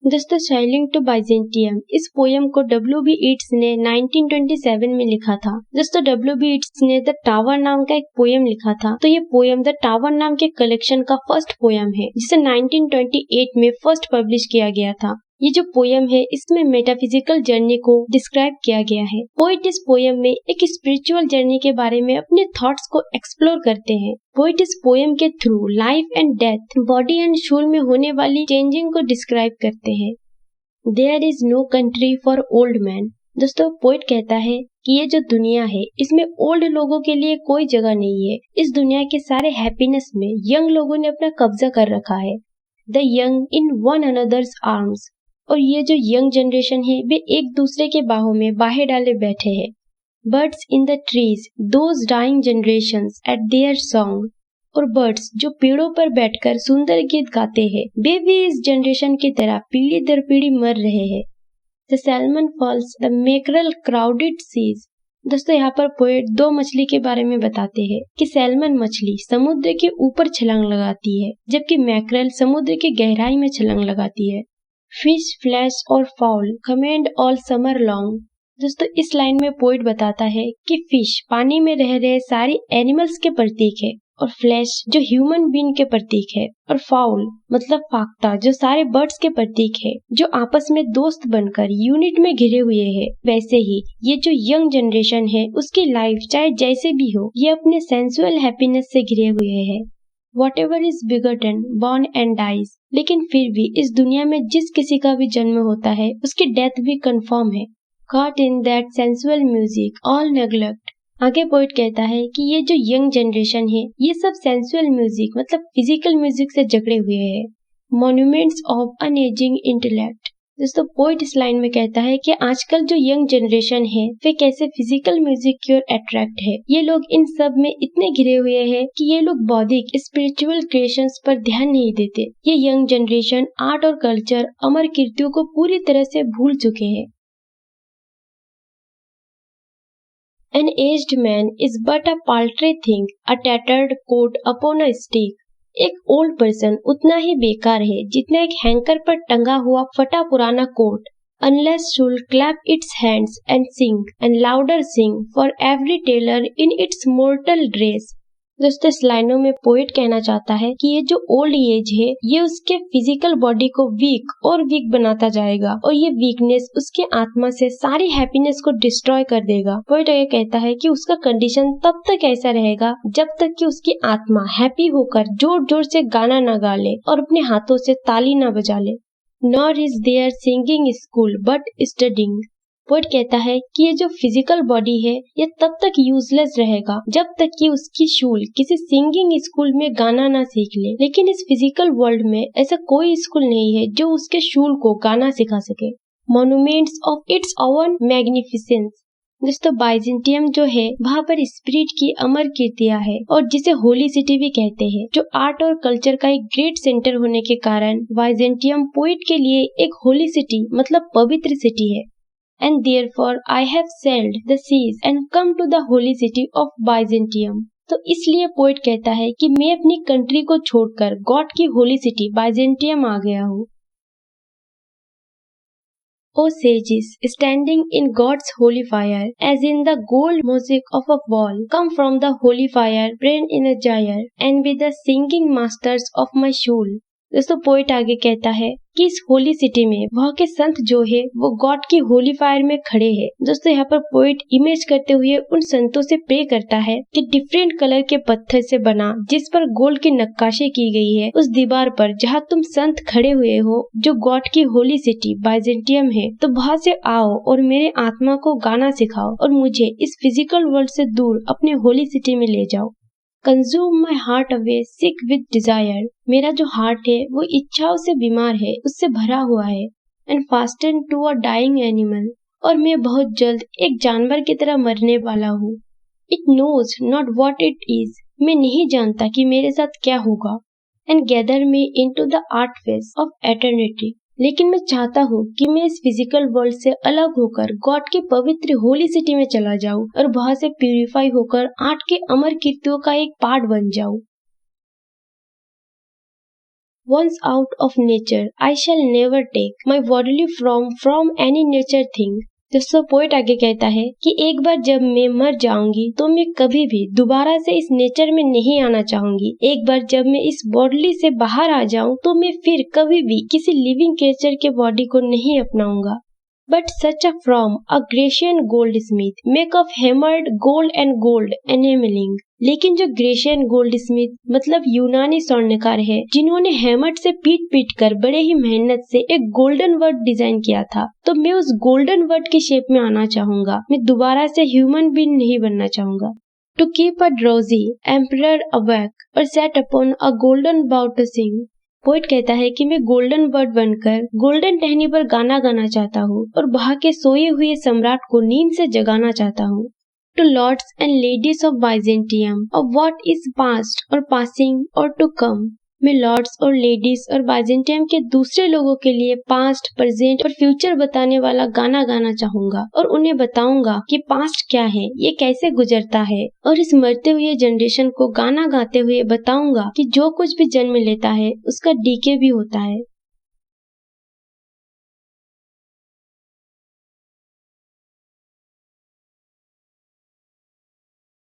दोस्तों, selling to Byzantium इस poem को W.B. ईट्स ने 1927 में लिखा था। दोस्तों, W.B. ईट्स ने द टावर नाम का एक पोयम लिखा था। तो ये पोयम द टावर नाम के कलेक्शन का फर्स्ट पोयम है, जिसे 1928 में फर्स्ट पब्लिश किया गया था। ये जो पोयम है, इसमें मेटाफिजिकल जर्नी को डिस्क्राइब किया गया है। पोइट इस पोयम में एक स्पिरिचुअल जर्नी के बारे में अपने थॉट्स को एक्सप्लोर करते हैं। पोइट इस पोयम के through life and death, body and soul में होने वाली चेंजिंग को डिस्क्राइब करते हैं। There is no country for old man. दोस्तों, पोइट कहता है कि ये जो दुनिया है, इसमें ओल्ड लोगों के लिए कोई जगह नहीं है। इस दुनिया के सारे हैप्पीनेस में यंग लोगों ने अपना कब्जा कर रखा है। The young in one another's arms. और ये जो यंग जनरेशन है, वे एक दूसरे के बाहों में बाहें डाले बैठे हैं। Birds in the trees, those dying generations at their song. और बर्ड्स जो पेड़ों पर बैठकर सुंदर गीत गाते हैं, वे भी इस जनरेशन की तरह पीढ़ी दर पीढ़ी मर रहे हैं। The salmon falls the mackerel crowded seas. दोस्तों, यहाँ पर पोएट दो मछली के बारे में बताते हैं कि सैल्मन मछली समुद्र के ऊपर छलांग लगाती है, जबकि मैकरल समुद्र की गहराई में छलांग लगाती है। फिश, फ्लैश और foul commend all summer long. दोस्तों, इस लाइन में पोइट बताता है कि फिश पानी में रह रहे सारी एनिमल्स के प्रतीक है, और फ्लैश जो ह्यूमन बीइंग के प्रतीक है, और फाउल मतलब फाख्ता जो सारे बर्ड्स के प्रतीक है, जो आपस में दोस्त बनकर यूनिट में घिरे हुए हैं। वैसे ही ये जो यंग जनरेशन है, उसकी लाइफ चाहे जैसे भी हो, ये अपने सेंसुअल हैप्पीनेस से घिरे हुए है। Whatever is begotten, born and dies। लेकिन फिर भी इस दुनिया में जिस किसी का भी जन्म होता है, उसकी डेथ भी कंफर्म है। Caught in that sensual music, all neglect। आगे पोइट कहता है कि ये जो यंग जनरेशन है, ये सब सेंसुअल म्यूजिक मतलब फिजिकल म्यूजिक से जकड़े हुए हैं। Monuments of unageing intellect. दोस्तों, पोइट इस लाइन में कहता है कि आजकल जो यंग जनरेशन है, वे कैसे फिजिकल म्यूजिक की ओर अट्रैक्ट है। ये लोग इन सब में इतने घिरे हुए हैं कि ये लोग बौद्धिक स्पिरिचुअल क्रिएशंस पर ध्यान नहीं देते। ये यंग जनरेशन आर्ट और कल्चर, अमर कीर्तियों को पूरी तरह से भूल चुके हैं। An aged man is but a paltry thing, a tattered coat upon a stick। एक ओल्ड पर्सन उतना ही बेकार है जितना एक हैंकर पर टंगा हुआ फटा पुराना coat. Unless should clap its hands and louder sing for every tailor in its mortal dress। दोस्तों, इस लाइनों में पोएट कहना चाहता है कि ये जो ओल्ड एज है, ये उसके फिजिकल बॉडी को वीक और वीक बनाता जाएगा, और ये वीकनेस उसके आत्मा से सारी हैप्पीनेस को डिस्ट्रॉय कर देगा। पोएट ये कहता है कि उसका कंडीशन तब तक ऐसा रहेगा जब तक कि उसकी आत्मा हैप्पी होकर जोर जोर से गाना ना गा ले और अपने हाथों से ताली ना बजा ले। Nor is there singing school but studying। Poet कहता है कि ये जो फिजिकल बॉडी है, ये तब तक यूजलेस रहेगा जब तक कि उसकी शूल किसी सिंगिंग स्कूल में गाना ना सीख ले। लेकिन इस फिजिकल वर्ल्ड में ऐसा कोई स्कूल नहीं है जो उसके शूल को गाना सिखा सके। Monuments of its oven magnificence. दोस्तों, बाइजेंटियम जो है, वहाँ पर स्पिरिट की अमर कीर्तियां है, और जिसे होली सिटी भी कहते हैं, जो आर्ट और कल्चर का एक ग्रेट सेंटर होने के कारण बाइजेंटियम पोइट के लिए एक होली सिटी मतलब पवित्र सिटी है। And therefore I have sailed the seas and come to the holy city of Byzantium। तो इसलिए पोइट कहता है कि मैं अपनी कंट्री को छोड़कर गॉड की होली सिटी बाइजेंटियम आ गया हूँ। O sages, standing in God's holy fire, as in the gold mosaic of a wall, come from the holy fire, brain in a gyre, and with the singing masters of my soul। दोस्तों, poet आगे कहता है कि इस holy city में वहाँ के संत जो है, वो गॉड की होली फायर में खड़े हैं। दोस्तों, यहाँ पर पोइट इमेज करते हुए उन संतों से प्रे करता है कि डिफरेंट कलर के पत्थर से बना, जिस पर गोल्ड की नक्काशी की गई है, उस दीवार पर जहाँ तुम संत खड़े हुए हो, जो गॉड की होली सिटी बाइजेंटियम है, तो वहाँ से आओ और मेरे आत्मा को गाना सिखाओ और मुझे इस फिजिकल वर्ल्ड से दूर अपने होली सिटी में ले जाओ। Consume my heart away sick with desire। मेरा जो हार्ट है, वो इच्छाओं से बीमार है, उससे भरा हुआ है। And fasten to a dying animal। और मैं बहुत जल्द एक जानवर की तरह मरने वाला हूँ। It knows not what it is। मैं नहीं जानता कि मेरे साथ क्या होगा। And gather me into the artifice of eternity। लेकिन मैं चाहता हूँ कि मैं इस फिजिकल वर्ल्ड से अलग होकर गॉड की पवित्र होली सिटी में चला जाऊँ और वहाँ से प्यूरिफाई होकर आर्ट के अमर कीर्तियों का एक पार्ट बन जाऊँ। Once out of nature, I shall never take my bodily form from any nature thing. दोस्तों पोएट आगे कहता है कि एक बार जब मैं मर जाऊंगी तो मैं कभी भी दोबारा से इस नेचर में नहीं आना चाहूंगी। एक बार जब मैं इस बॉडी से बाहर आ जाऊं तो मैं फिर कभी भी किसी लिविंग क्रिएचर के बॉडी को नहीं अपनाऊंगा। But such a from a Grecian goldsmith make of hammered gold and gold enameling. लेकिन जो ग्रेशियन गोल्डस्मिथ मतलब यूनानी स्वर्णकार है जिन्होंने हैमर से पीट कर बड़े ही मेहनत से एक गोल्डन वर्ड डिजाइन किया था, तो मैं उस गोल्डन वर्ड के शेप में आना चाहूंगा। मैं दोबारा से ह्यूमन बीइंग नहीं बनना चाहूंगा। To keep a drowsy emperor awake or sat upon a golden bow to sing. Poet कहता है कि मैं गोल्डन बर्ड बनकर गोल्डन टहनी पर गाना गाना चाहता हूँ और वहाँ के सोए हुए सम्राट को नींद से जगाना चाहता हूँ। To lords and ladies of Byzantium, of what is past or passing or to come. मैं लॉर्ड्स और लेडीज और बाइजेंटियम के दूसरे लोगों के लिए पास्ट, प्रेजेंट और फ्यूचर बताने वाला गाना गाना चाहूंगा और उन्हें बताऊंगा कि पास्ट क्या है, ये कैसे गुजरता है, और इस मरते हुए जनरेशन को गाना गाते हुए बताऊंगा कि जो कुछ भी जन्म लेता है उसका डीके भी होता है।